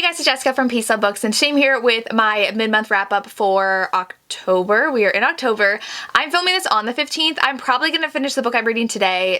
guys, it's Jessica from Peace Love Books, and I'm here with my mid-month wrap-up for October. We are in October. I'm filming this on the 15th. I'm probably going to finish the book I'm reading today,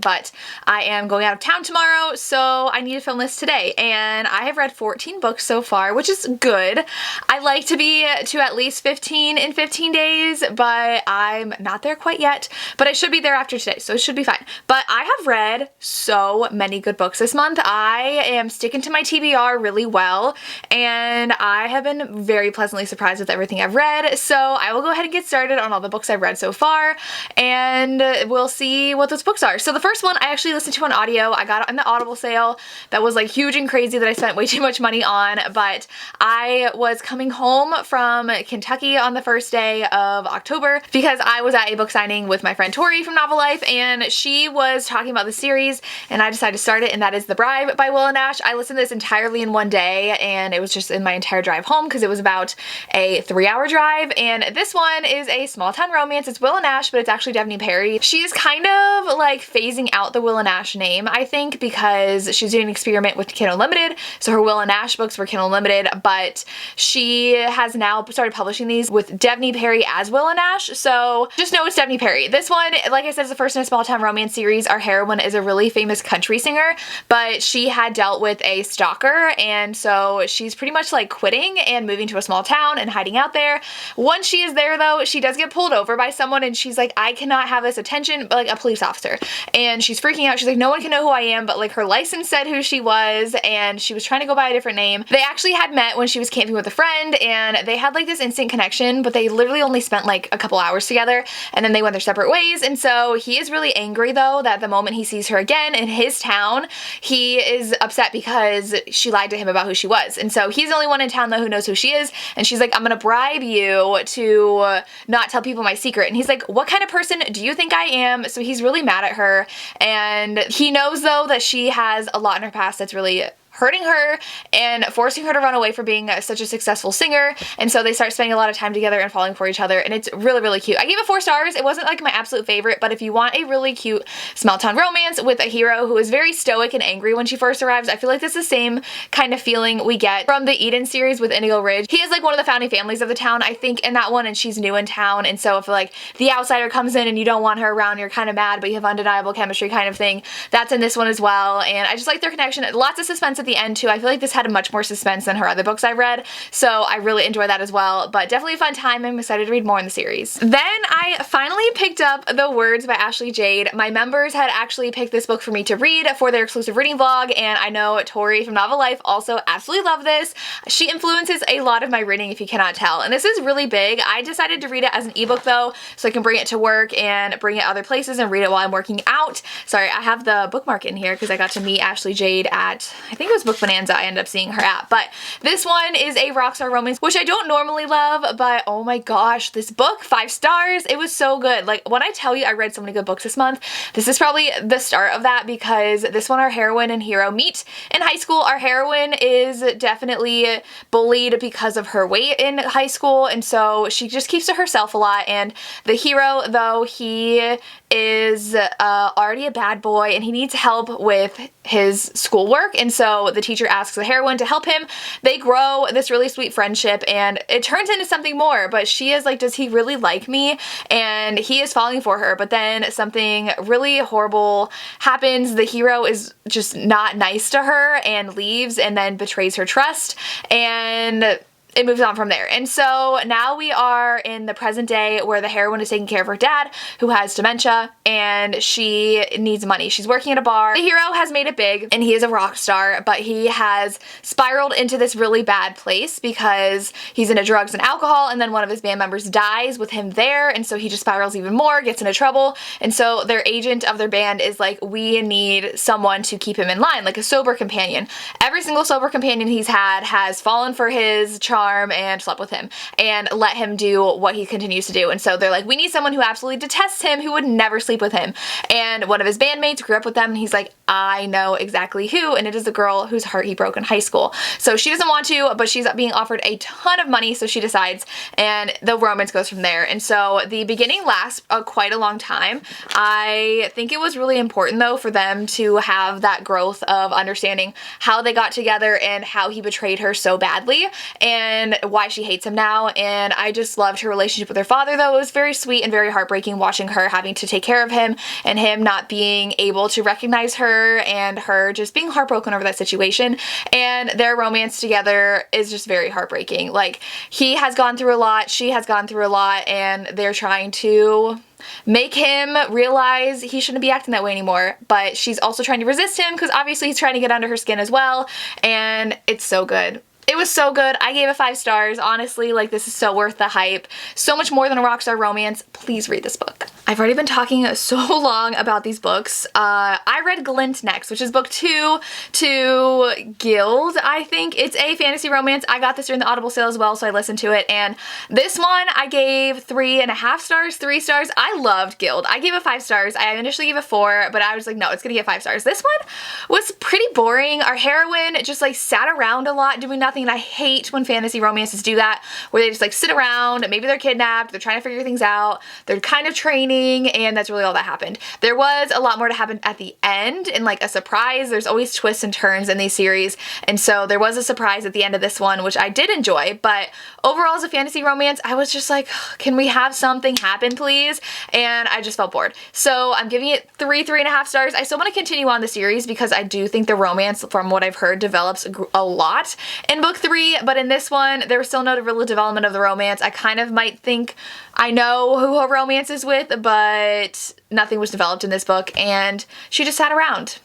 but I am going out of town tomorrow, so I need to film this today. And I have read 14 books so far, which is good. I like to be to at least 15 in 15 days, but I'm not there quite yet. But I should be there after today, so it should be fine. But I have read so many good books this month. I am sticking to my TBR really well, and I have been very pleasantly surprised with everything I've read. So I will go ahead and get started on all the books I've read so far, and we'll see what those books are. So the first one I actually listened to on audio. I got it on the Audible sale. That was like huge and crazy that I spent way too much money on, but I was coming home from Kentucky on the first day of October because I was at a book signing with my friend Tori from Novel Life, and she was talking about the series, and I decided to start it, and that is The Bribe by Willa and Nash. I listened to this entirely in one day, and it was just in my entire drive home because it was about a 3-hour drive. And this one is a small town romance. It's Willa Nash, but it's actually Devney Perry. She is kind of like phasing out the Willa Nash name, I think, because she's doing an experiment with Kindle Unlimited. So her Willa Nash books were Kindle Unlimited, but she has now started publishing these with Devney Perry as Willa Nash. So just know it's Devney Perry. This one, like I said, is the first in a small town romance series. Our heroine is a really famous country singer, but she had dealt with a stalker, and so she's pretty much like quitting and moving to a small town and hiding out there. Once she is there though, she does get pulled over by someone, and she's like, I cannot have this attention, like a police officer. And she's freaking out. She's like, no one can know who I am, but like her license said who she was, and she was trying to go by a different name. They actually had met when she was camping with a friend, and they had like this instant connection, but they literally only spent like a couple hours together, and then they went their separate ways. And so he is really angry though that the moment he sees her again in his town, he is upset because she lied to him about who she was. And so he's the only one in town though who knows who she is, and she's like, I'm gonna bribe you to not tell people my secret. And he's like, what kind of person do you think I am? So he's really mad at her, and he knows though that she has a lot in her past that's really hurting her and forcing her to run away from being such a successful singer. And so they start spending a lot of time together and falling for each other, and it's really, really cute. I gave it 4 stars. It wasn't like my absolute favorite, but if you want a really cute small town romance with a hero who is very stoic and angry when she first arrives, I feel like this is the same kind of feeling we get from the Eden series with Indigo Ridge. He is like one of the founding families of the town, I think, in that one, and she's new in town, and so if like the outsider comes in and you don't want her around, you're kind of mad, but you have undeniable chemistry kind of thing. That's in this one as well, and I just like their connection. Lots of suspense at the end too. I feel like this had much more suspense than her other books I read, so I really enjoy that as well, but definitely a fun time. I'm excited to read more in the series. Then I finally picked up The Words by Ashley Jade. My members had actually picked this book for me to read for their exclusive reading vlog, and I know Tori from Novel Life also absolutely loved this. She influences a lot of my reading, if you cannot tell, and this is really big. I decided to read it as an ebook though, so I can bring it to work and bring it other places and read it while I'm working out. Sorry, I have the bookmark in here because I got to meet Ashley Jade at, I think it was Book Bonanza. I ended up seeing her at, but this one is a rockstar romance, which I don't normally love, but oh my gosh, this book, 5 stars. It was so good. Like, when I tell you I read so many good books this month, this is probably the start of that, because this one, our heroine and hero meet in high school. Our heroine is definitely bullied because of her weight in high school, and so she just keeps to herself a lot. And the hero, though, he is already a bad boy, and he needs help with his schoolwork, and so the teacher asks the heroine to help him. They grow this really sweet friendship, and it turns into something more, but she is like, does he really like me? And he is falling for her, but then something really horrible happens. The hero is just not nice to her and leaves, and then betrays her trust, and it moves on from there. And so now we are in the present day where the heroine is taking care of her dad, who has dementia, and she needs money. She's working at a bar. The hero has made it big, and he is a rock star, but he has spiraled into this really bad place because he's into drugs and alcohol, and then one of his band members dies with him there, and so he just spirals even more, gets into trouble. And so their agent of their band is like, we need someone to keep him in line, like a sober companion. Every single sober companion he's had has fallen for his charm and slept with him and let him do what he continues to do. And so they're like, we need someone who absolutely detests him, who would never sleep with him. And one of his bandmates grew up with them, and he's like, I know exactly who, and it is the girl whose heart he broke in high school. So she doesn't want to, but she's being offered a ton of money, so she decides, and the romance goes from there. And so the beginning lasts quite a long time. I think it was really important though for them to have that growth of understanding how they got together and how he betrayed her so badly and why she hates him now. And I just loved her relationship with her father though. It was very sweet and very heartbreaking watching her having to take care of him and him not being able to recognize her and her just being heartbroken over that situation. And their romance together is just very heartbreaking. Like, he has gone through a lot, she has gone through a lot, and they're trying to make him realize he shouldn't be acting that way anymore, but she's also trying to resist him because obviously he's trying to get under her skin as well, and it's so good. It was so good. I gave it 5 stars. Honestly, like, this is so worth the hype. So much more than a rock star romance. Please read this book. I've already been talking so long about these books. I read Glint next, which is book 2 to Guild, I think. It's a fantasy romance. I got this during the Audible sale as well, so I listened to it. And this one I gave 3.5 stars, 3 stars. I loved Guild. I gave it 5 stars. I initially gave it 4, but I was like, no, it's gonna get 5 stars. This one was pretty boring. Our heroine just like sat around a lot doing nothing. And I hate when fantasy romances do that, where they just like sit around, maybe they're kidnapped, they're trying to figure things out, they're kind of training, and that's really all that happened. There was a lot more to happen at the end and like a surprise. There's always twists and turns in these series, and so there was a surprise at the end of this one, which I did enjoy, but overall as a fantasy romance, I was just like, can we have something happen please? And I just felt bored. So I'm giving it 3.5 stars. I still want to continue on the series because I do think the romance, from what I've heard, develops a lot in book 3, but in this one, there was still no real development of the romance. I kind of might think I know who her romance is with, but nothing was developed in this book, and she just sat around.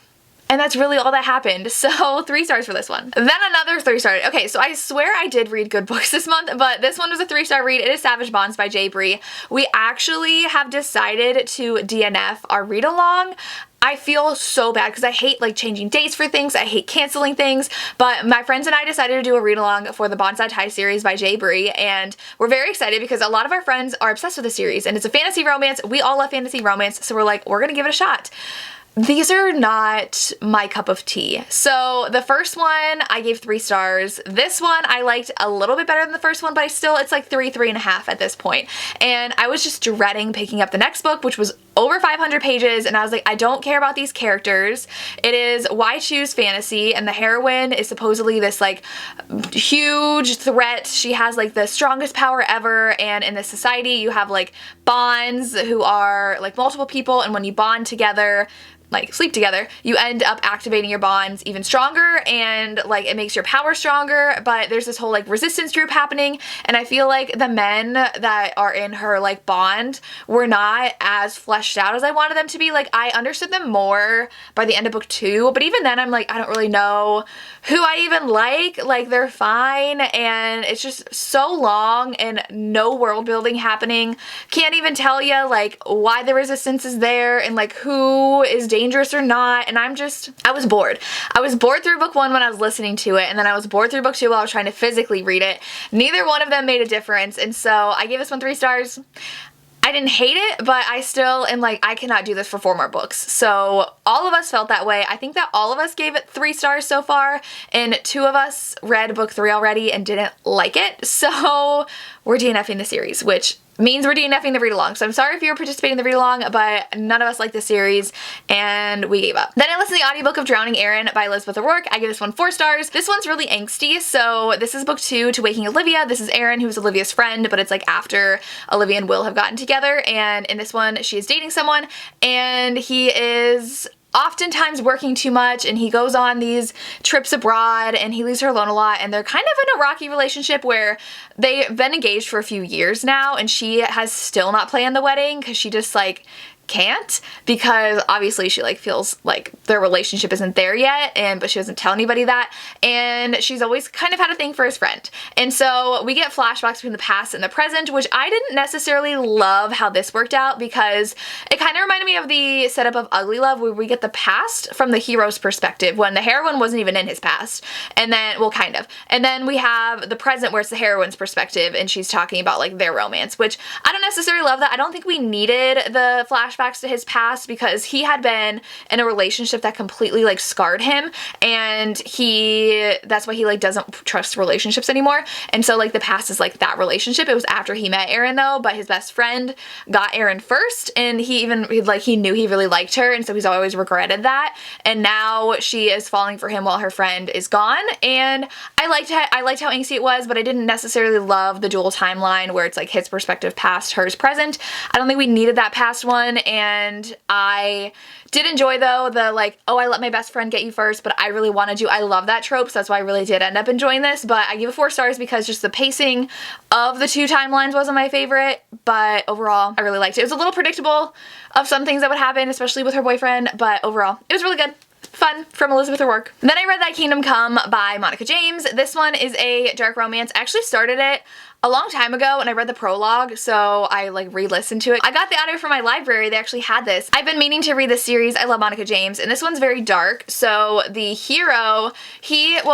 And that's really all that happened. So 3 stars for this one. Then another 3-star. Okay, so I swear I did read good books this month, but this one was a 3-star read. It is Savage Bonds by Jade. We actually have decided to DNF our read along. I feel so bad because I hate like changing dates for things. I hate canceling things, but my friends and I decided to do a read along for the Bonsai Tie series by Jade, and we're very excited because a lot of our friends are obsessed with the series, and it's a fantasy romance. We all love fantasy romance, so we're like, we're gonna give it a shot. These are not my cup of tea. So the first one I gave 3 stars. This one I liked a little bit better than the first one, but it's like 3.5 at this point. And I was just dreading picking up the next book, which was over 500 pages, and I was like, I don't care about these characters. It is Why Choose Fantasy, and the heroine is supposedly this like huge threat. She has like the strongest power ever, and in this society you have like bonds who are like multiple people, and when you bond together, like sleep together, you end up activating your bonds even stronger, and like it makes your power stronger. But there's this whole like resistance group happening, and I feel like the men that are in her like bond were not as fleshed out as I wanted them to be. Like, I understood them more by the end of book 2, but even then I'm like, I don't really know who I even like they're fine, and it's just so long and no world building happening. Can't even tell you like why the resistance is there and like who is dangerous or not, and I was bored. I was bored through book 1 when I was listening to it, and then I was bored through book 2 while I was trying to physically read it. Neither one of them made a difference, and so I gave this one 3 stars. I didn't hate it, but I still am like, I cannot do this for 4 more books. So all of us felt that way. I think that all of us gave it 3 stars so far, and 2 of us read book 3 already and didn't like it. So we're DNFing the series, which means we're DNFing the read along. So I'm sorry if you were participating in the read along, but none of us liked the series and we gave up. Then I listened to the audiobook of Drowning Aaron by Elizabeth O'Rourke. I give this one 4 stars. This one's really angsty. So this is book 2 to Waking Olivia. This is Aaron, who's Olivia's friend, but it's like after Olivia and Will have gotten together, and in this one she is dating someone, and he is oftentimes working too much, and he goes on these trips abroad, and he leaves her alone a lot, and they're kind of in a rocky relationship where they've been engaged for a few years now, and she has still not planned the wedding because she just like can't, because obviously she like feels like their relationship isn't there yet, but she doesn't tell anybody that, and she's always kind of had a thing for his friend. And so we get flashbacks between the past and the present, which I didn't necessarily love how this worked out, because it kind of reminded me of the setup of Ugly Love, where we get the past from the hero's perspective when the heroine wasn't even in his past, and then, well, kind of, and then we have the present where it's the heroine's perspective and she's talking about like their romance, which I don't necessarily love that. I don't think we needed the flashback flashbacks to his past because he had been in a relationship that completely like scarred him, and that's why he like doesn't trust relationships anymore. And so like the past is like that relationship. It was after he met Erin though, but his best friend got Erin first, and he knew he really liked her, and so he's always regretted that. And now she is falling for him while her friend is gone. And I liked how angsty it was, but I didn't necessarily love the dual timeline where it's like his perspective past, hers present. I don't think we needed that past one. And I did enjoy though the like, oh, I let my best friend get you first, but I really wanted you. I love that trope, so that's why I really did end up enjoying this. But I give it 4 stars because just the pacing of the 2 timelines wasn't my favorite, but overall I really liked it. It was a little predictable of some things that would happen, especially with her boyfriend, but overall it was really good. Fun from Elizabeth O'Rourke. Then I read Thy Kingdom Come by Monica James. This one is a dark romance. I actually started it a long time ago and I read the prologue, so I like re-listened to it. I got the audio from my library. They actually had this. I've been meaning to read this series. I love Monica James, and this one's very dark. So the hero,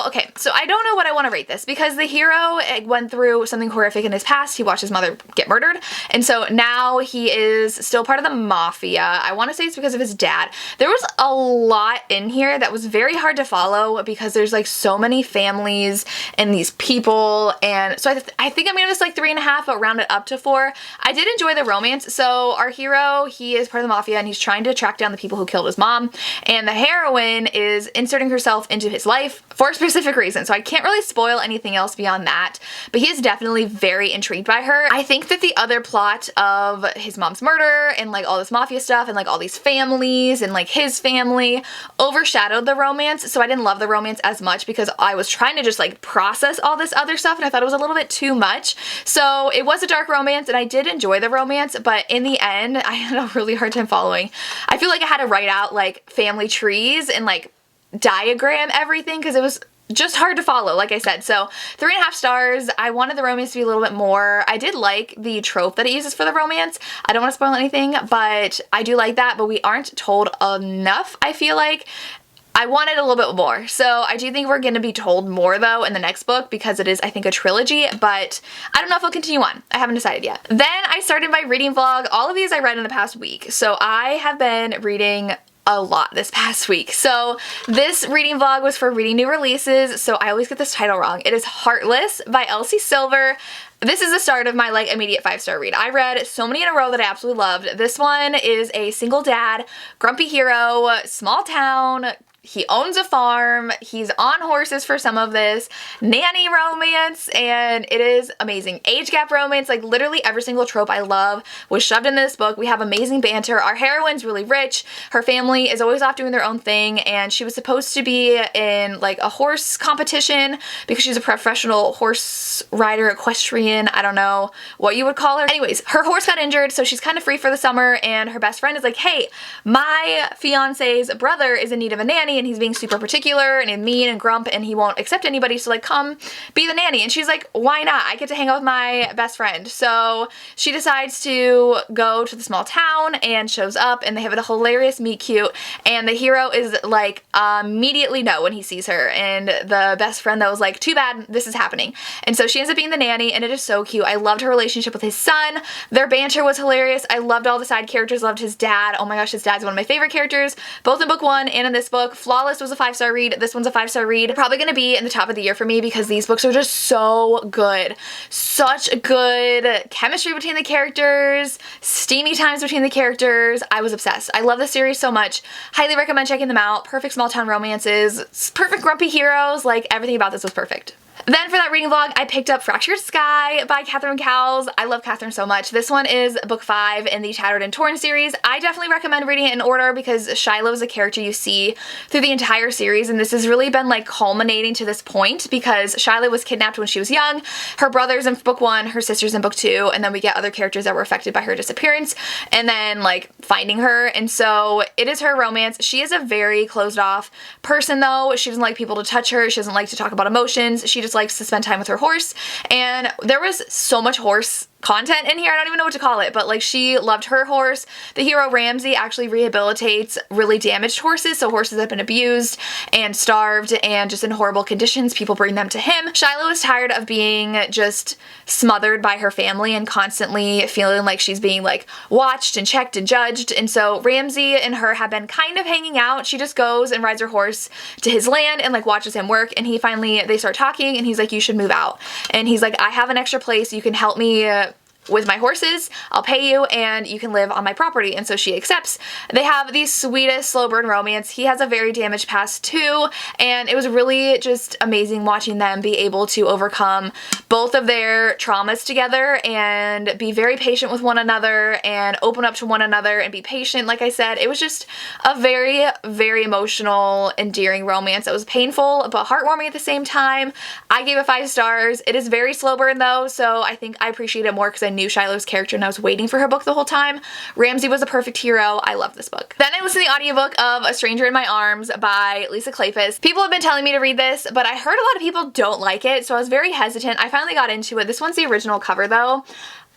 okay, so I don't know what I want to rate this because the hero went through something horrific in his past. He watched his mother get murdered, and so now he is still part of the mafia. I want to say it's because of his dad. There was a lot in here that was very hard to follow because there's like so many families and these people, and so I think I'm gonna just like 3.5, but round it up to 4. I did enjoy the romance. So our hero, he is part of the mafia and he's trying to track down the people who killed his mom, and the heroine is inserting herself into his life for a specific reason. So I can't really spoil anything else beyond that, but he is definitely very intrigued by her. I think that the other plot of his mom's murder and like all this mafia stuff and like all these families and like his family overshadowed the romance. So I didn't love the romance as much because I was trying to just like process all this other stuff, and I thought it was a little bit too much. So it was a dark romance and I did enjoy the romance, but in the end I had a really hard time following. I feel like I had to write out like family trees and like diagram everything because it was just hard to follow, like I said. So 3.5 stars. I wanted the romance to be a little bit more. I did like the trope that it uses for the romance. I don't want to spoil anything, but I do like that, but we aren't told enough, I feel like. I wanted a little bit more. So I do think we're going to be told more though in the next book because it is, I think, a trilogy, but I don't know if I'll continue on. I haven't decided yet. Then I started my reading vlog. All of these I read in the past week. So I have been reading a lot this past week. So this reading vlog was for reading new releases. So I always get this title wrong. It is Heartless by Elsie Silver. This is the start of my like immediate 5-star read. I read so many in a row that I absolutely loved. This one is a single dad, grumpy hero, small town. He owns a farm, he's on horses for some of this, nanny romance, and it is amazing. Age gap romance, like literally every single trope I love was shoved in this book. We have amazing banter. Our heroine's really rich. Her family is always off doing their own thing, and she was supposed to be in like a horse competition because she's a professional horse rider, equestrian, I don't know what you would call her. Anyways, her horse got injured, so she's kind of free for the summer, and her best friend is like, hey, my fiance's brother is in need of a nanny, and he's being super particular and mean and grump, and he won't accept anybody, so like come be the nanny. And she's like, why not? I get to hang out with my best friend. So she decides to go to the small town and shows up, and they have a hilarious meet cute, and the hero is like immediately no when he sees her, and the best friend that was like, too bad this is happening. And so she ends up being the nanny, and it is so cute. I loved her relationship with his son. Their banter was hilarious. I loved all the side characters. Loved his dad. Oh my gosh, his dad's one of my favorite characters, both in book 1 and in this book. Flawless was a 5-star read. This one's a 5-star read. Probably gonna be in the top of the year for me because these books are just so good. Such good chemistry between the characters, steamy times between the characters. I was obsessed. I love this series so much. Highly recommend checking them out. Perfect small town romances, perfect grumpy heroes, like everything about this was perfect. Then for that reading vlog, I picked up Fractured Sky by Catherine Cowles. I love Catherine so much. This one is book 5 in the Tattered and Torn series. I definitely recommend reading it in order because Shiloh is a character you see through the entire series, and this has really been like culminating to this point because Shiloh was kidnapped when she was young. Her brother's in book 1, her sister's in book 2, and then we get other characters that were affected by her disappearance and then like finding her, and so it is her romance. She is a very closed off person though. She doesn't like people to touch her. She doesn't like to talk about emotions. She just likes to spend time with her horse, and there was so much horse content in here. I don't even know what to call it, but like she loved her horse. The hero Ramsey actually rehabilitates really damaged horses, so horses that have been abused and starved and just in horrible conditions. People bring them to him. Shiloh is tired of being just smothered by her family and constantly feeling like she's being like watched and checked and judged, and so Ramsey and her have been kind of hanging out. She just goes and rides her horse to his land and like watches him work, and they start talking, and he's like, you should move out. And he's like, I have an extra place, you can help me with my horses, I'll pay you, and you can live on my property. And so she accepts. They have the sweetest slow burn romance. He has a very damaged past too, and it was really just amazing watching them be able to overcome both of their traumas together and be very patient with one another and open up to one another and be patient. Like I said, it was just a very, very emotional, endearing romance that was painful but heartwarming at the same time. I gave it 5 stars. It is very slow burn though, so I think I appreciate it more because I knew Shiloh's character and I was waiting for her book the whole time. Ramsey was a perfect hero. I love this book. Then I listened to the audiobook of A Stranger in My Arms by Lisa Kleypas. People have been telling me to read this, but I heard a lot of people don't like it, so I was very hesitant. I finally got into it. This one's the original cover though.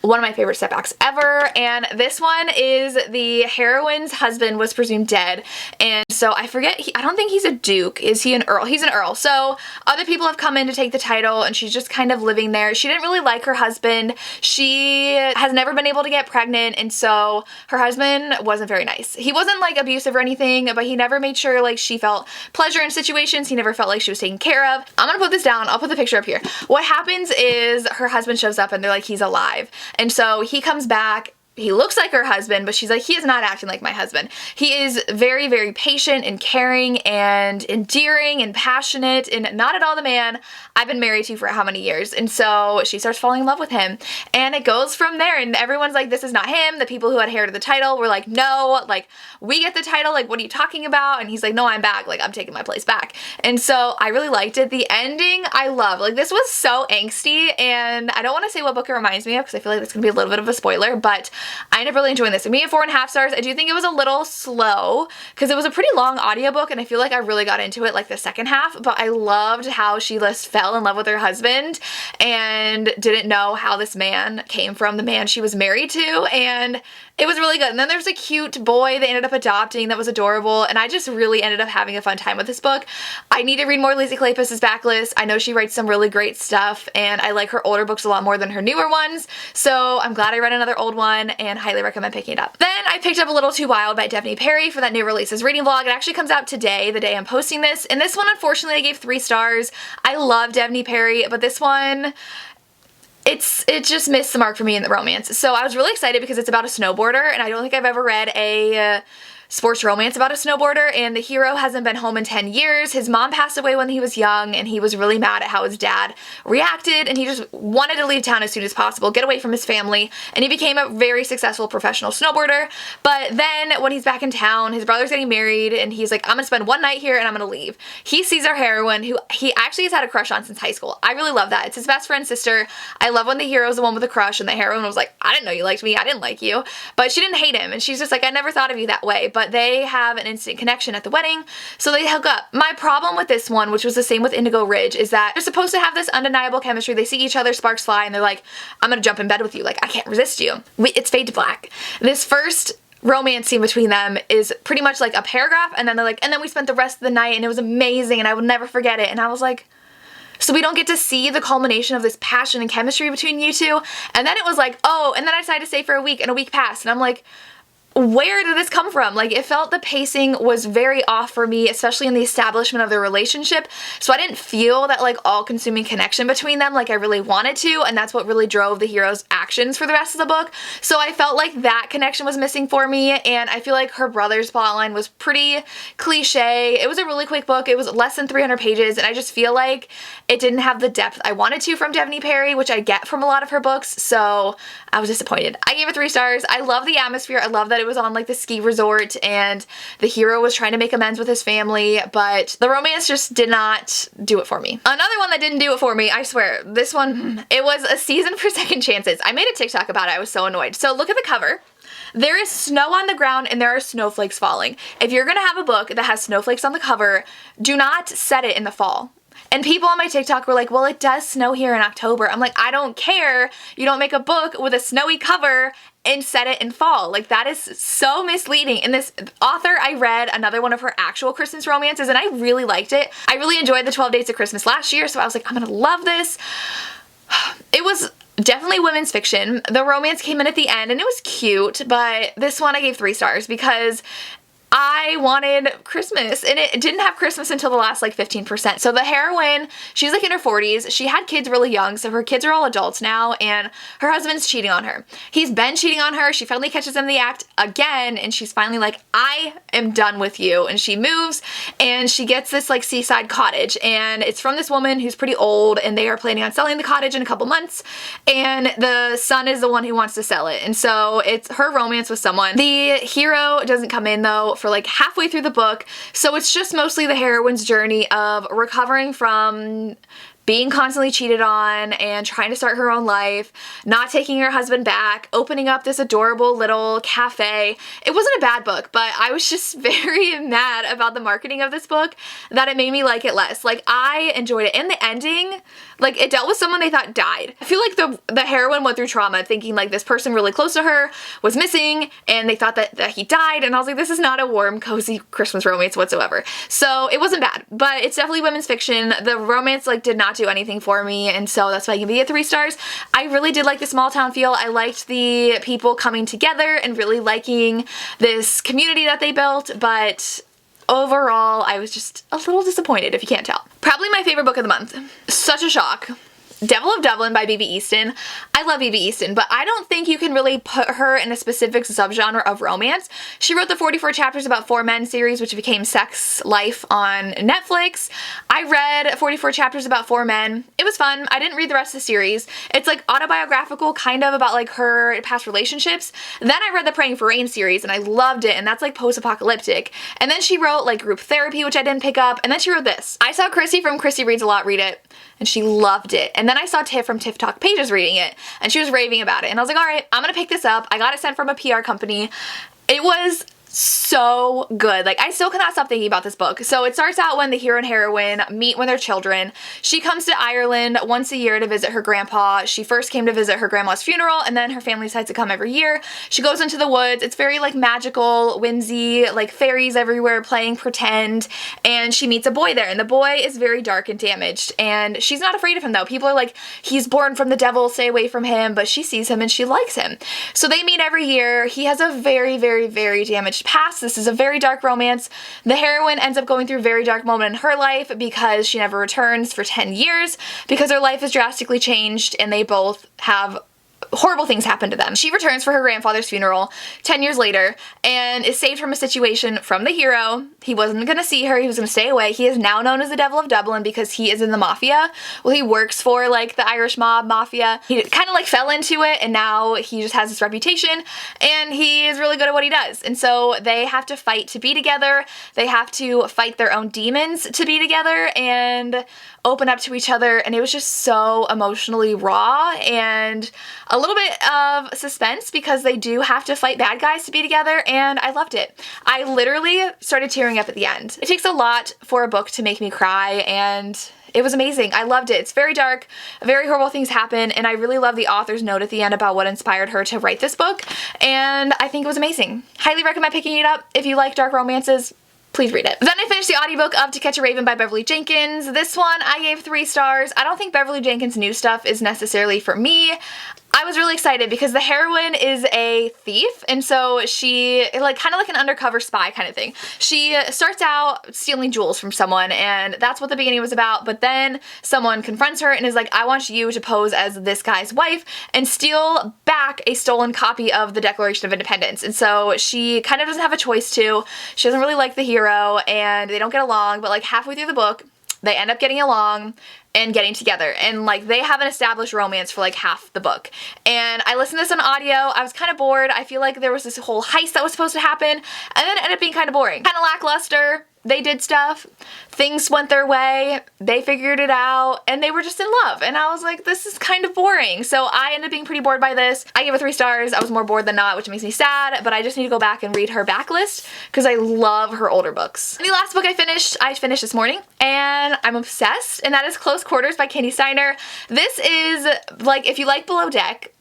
One of my favorite setbacks ever, and this one is the heroine's husband was presumed dead, and so I forget, I don't think he's a duke. Is he an earl? He's an earl. So other people have come in to take the title, and she's just kind of living there. She didn't really like her husband. She has never been able to get pregnant, and so her husband wasn't very nice. He wasn't like abusive or anything, but he never made sure like she felt pleasure in situations. He never felt like she was taken care of. I'm gonna put this down. I'll put the picture up here. What happens is her husband shows up and they're like, he's alive. And so he comes back. He looks like her husband, but she's like, he is not acting like my husband. He is very, very patient and caring and endearing and passionate and not at all the man I've been married to for how many years. And so she starts falling in love with him, and it goes from there, and everyone's like, this is not him. The people who had hair to the title were like, no, like we get the title, like what are you talking about? And he's like, no, I'm back, like I'm taking my place back. And so I really liked it. The ending I love. Like this was so angsty, and I don't want to say what book it reminds me of because I feel like that's gonna be a little bit of a spoiler, but I ended up really enjoying this. I gave it 4.5 stars. I do think it was a little slow because it was a pretty long audiobook, and I feel like I really got into it like the second half, but I loved how she just fell in love with her husband and didn't know how this man came from the man she was married to, and it was really good. And then there's a cute boy they ended up adopting that was adorable, and I just really ended up having a fun time with this book. I need to read more Lisa Kleypas' backlist. I know she writes some really great stuff, and I like her older books a lot more than her newer ones, so I'm glad I read another old one and highly recommend picking it up. Then I picked up A Little Too Wild by Daphne Perry for that new releases reading vlog. It actually comes out today, the day I'm posting this, and this one unfortunately I gave 3 stars. I love Daphne Perry, but this one, it just missed the mark for me in the romance. So I was really excited because it's about a snowboarder, and I don't think I've ever read a sports romance about a snowboarder, and the hero hasn't been home in 10 years. His mom passed away when he was young, and he was really mad at how his dad reacted, and he just wanted to leave town as soon as possible, get away from his family, and he became a very successful professional snowboarder. But then when he's back in town, his brother's getting married, and he's like, I'm gonna spend one night here and I'm gonna leave. He sees our heroine, who he actually has had a crush on since high school. I really love that. It's his best friend's sister. I love when the hero's the one with a crush and the heroine was like, I didn't know you liked me, I didn't like you. But she didn't hate him, and she's just like, I never thought of you that way. But they have an instant connection at the wedding, so they hook up. My problem with this one, which was the same with Indigo Ridge, is that they're supposed to have this undeniable chemistry. They see each other, sparks fly, and they're like, I'm gonna jump in bed with you, like I can't resist you. It's fade to black. This first romance scene between them is pretty much like a paragraph, and then they're like, and then we spent the rest of the night and it was amazing and I will never forget it. And I was like, so we don't get to see the culmination of this passion and chemistry between you two? And then it was like, oh, and then I decided to stay for a week, and a week passed, and I'm like, where did this come from? Like, it felt the pacing was very off for me, especially in the establishment of their relationship. So I didn't feel that like all-consuming connection between them like I really wanted to, and that's what really drove the hero's actions for the rest of the book. So I felt like that connection was missing for me, and I feel like her brother's plotline was pretty cliche. It was a really quick book. It was less than 300 pages, and I just feel like it didn't have the depth I wanted to from Daphne Perry, which I get from a lot of her books, so I was disappointed. I gave it 3 stars. I love the atmosphere. I love that it was on like the ski resort and the hero was trying to make amends with his family, but the romance just did not do it for me. Another one that didn't do it for me, I swear, this one, it was A Season for Second Chances. I made a TikTok about it. I was so annoyed. So look at the cover. There is snow on the ground and there are snowflakes falling. If you're gonna have a book that has snowflakes on the cover, do not set it in the fall. And people on my TikTok were like, well, it does snow here in October. I'm like, I don't care. You don't make a book with a snowy cover and set it in fall. Like, that is so misleading. And this author, I read another one of her actual Christmas romances and I really liked it. I really enjoyed the 12 Days of Christmas last year, so I was like, I'm gonna love this. It was definitely women's fiction. The romance came in at the end and it was cute, but this one I gave 3 stars because I wanted Christmas and it didn't have Christmas until the last like 15%. So the heroine, she's like in her 40s. She had kids really young, so her kids are all adults now and her husband's cheating on her. He's been cheating on her. She finally catches him in the act again and she's finally like, I am done with you. And she moves and she gets this like seaside cottage and it's from this woman who's pretty old and they are planning on selling the cottage in a couple months and the son is the one who wants to sell it. And so it's her romance with someone. The hero doesn't come in though for like halfway through the book, so it's just mostly the heroine's journey of recovering from being constantly cheated on and trying to start her own life, not taking her husband back, opening up this adorable little cafe. It wasn't a bad book, but I was just very mad about the marketing of this book that it made me like it less. Like, I enjoyed it. And the ending, like, it dealt with someone they thought died. I feel like the heroine went through trauma thinking like this person really close to her was missing and they thought that he died, and I was like, this is not a warm, cozy Christmas romance whatsoever. So it wasn't bad, but it's definitely women's fiction. The romance like did not do anything for me, and so that's why I give it 3 stars. I really did like the small town feel. I liked the people coming together and really liking this community that they built, but overall I was just a little disappointed, if you can't tell. Probably my favorite book of the month. Such a shock. Devil of Dublin by B.B. Easton. I love B.B. Easton, but I don't think you can really put her in a specific subgenre of romance. She wrote the 44 Chapters About 4 Men series, which became Sex Life on Netflix. I read 44 Chapters About 4 Men. It was fun. I didn't read the rest of the series. It's like autobiographical, kind of about like her past relationships. Then I read the Praying for Rain series and I loved it, and that's like post-apocalyptic. And then she wrote like Group Therapy, which I didn't pick up, and then she wrote this. I saw Christi from Christi Reads a Lot read it, and she loved it. And then I saw Tiff from Tiff Talk Pages reading it, and she was raving about it. And I was like, all right, I'm gonna pick this up. I got it sent from a PR company. It was so good. Like, I still cannot stop thinking about this book. So it starts out when the hero and heroine meet when they're children. She comes to Ireland once a year to visit her grandpa. She first came to visit her grandma's funeral, and then her family decides to come every year. She goes into the woods. It's very like magical, whimsy, like fairies everywhere playing pretend, and she meets a boy there, and the boy is very dark and damaged, and she's not afraid of him though. People are like, he's born from the devil, stay away from him, but she sees him and she likes him. So they meet every year. He has a very, very, very damaged past. This is a very dark romance. The heroine ends up going through a very dark moment in her life because she never returns for 10 years because her life is drastically changed and they both have horrible things happen to them. She returns for her grandfather's funeral 10 years later and is saved from a situation from the hero. He wasn't gonna see her, he was gonna stay away. He is now known as the Devil of Dublin because he is in the mafia. Well, he works for like the Irish mob mafia. He kind of like fell into it and now he just has this reputation and he is really good at what he does. And so they have to fight to be together. They have to fight their own demons to be together and open up to each other, and it was just so emotionally raw and a little bit of suspense because they do have to fight bad guys to be together, and I loved it. I literally started tearing up at the end. It takes a lot for a book to make me cry, and it was amazing. I loved it. It's very dark, very horrible things happen, and I really love the author's note at the end about what inspired her to write this book, and I think it was amazing. Highly recommend picking it up if you like dark romances. Please read it. Then I finished the audiobook of To Catch a Raven by Beverly Jenkins. This one I gave 3 stars. I don't think Beverly Jenkins' new stuff is necessarily for me. I was really excited because the heroine is a thief, and so she, like, kind of like an undercover spy kind of thing. She starts out stealing jewels from someone, and that's what the beginning was about, but then someone confronts her and is like, I want you to pose as this guy's wife and steal back a stolen copy of the Declaration of Independence. And so she kind of doesn't have a choice to. She doesn't really like the hero, and they don't get along, but like halfway through the book, they end up getting along and getting together, and like they have an established romance for like half the book. And I listened to this on audio. I was kind of bored. I feel like there was this whole heist that was supposed to happen, and then it ended up being kind of boring, kind of lackluster. they did stuff, things went their way, they figured it out, and they were just in love. And I was like, this is kind of boring. So I ended up being pretty bored by this. I gave it 3 stars. I was more bored than not, which makes me sad, but I just need to go back and read her backlist because I love her older books. And the last book I finished this morning, and I'm obsessed, and that is Close Quarters by Steiner. This is, like, if you like Below Deck,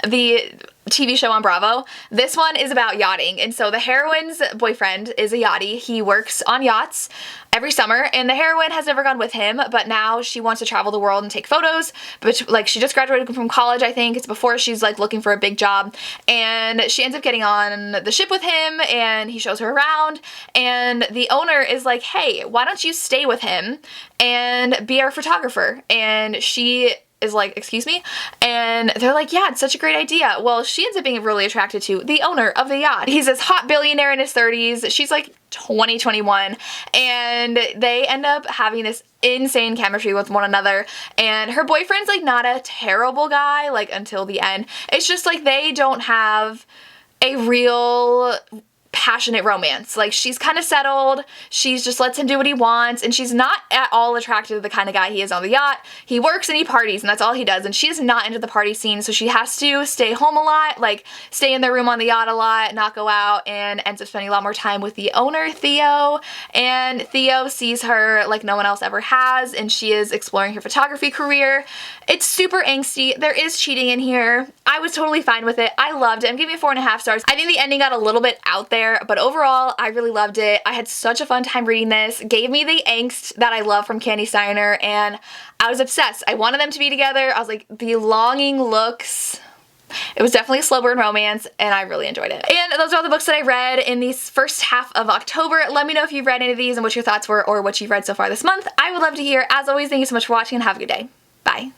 the TV show on Bravo, this one is about yachting. And so the heroine's boyfriend is a yachty. He works on yachts every summer, and the heroine has never gone with him, but now she wants to travel the world and take photos. But like, she just graduated from college, I think. It's before she's like looking for a big job, and she ends up getting on the ship with him, and he shows her around, and the owner is like, hey, why don't you stay with him and be our photographer? And she is like, excuse me? And they're like, yeah, it's such a great idea. Well, she ends up being really attracted to the owner of the yacht. He's this hot billionaire in his 30s. She's like 20, 21. And they end up having this insane chemistry with one another. And her boyfriend's like not a terrible guy, like until the end. It's just like they don't have a real passionate romance. Like, she's kind of settled, she's just lets him do what he wants, and she's not at all attracted to the kind of guy he is on the yacht. He works and he parties, and that's all he does, and she's not into the party scene, so she has to stay home a lot, like stay in their room on the yacht a lot, not go out, and ends up spending a lot more time with the owner, Theo. And Theo sees her like no one else ever has, and she is exploring her photography career. It's super angsty. There is cheating in here. I was totally fine with it. I loved it. I'm giving it 4.5 stars. I think the ending got a little bit out there, but overall, I really loved it. I had such a fun time reading this. Gave me the angst that I love from Steiner, and I was obsessed. I wanted them to be together. I was like, the longing looks. It was definitely a slow burn romance, and I really enjoyed it. And those are all the books that I read in the first half of October. Let me know if you've read any of these and what your thoughts were, or what you've read so far this month. I would love to hear. As always, thank you so much for watching, and have a good day. Bye.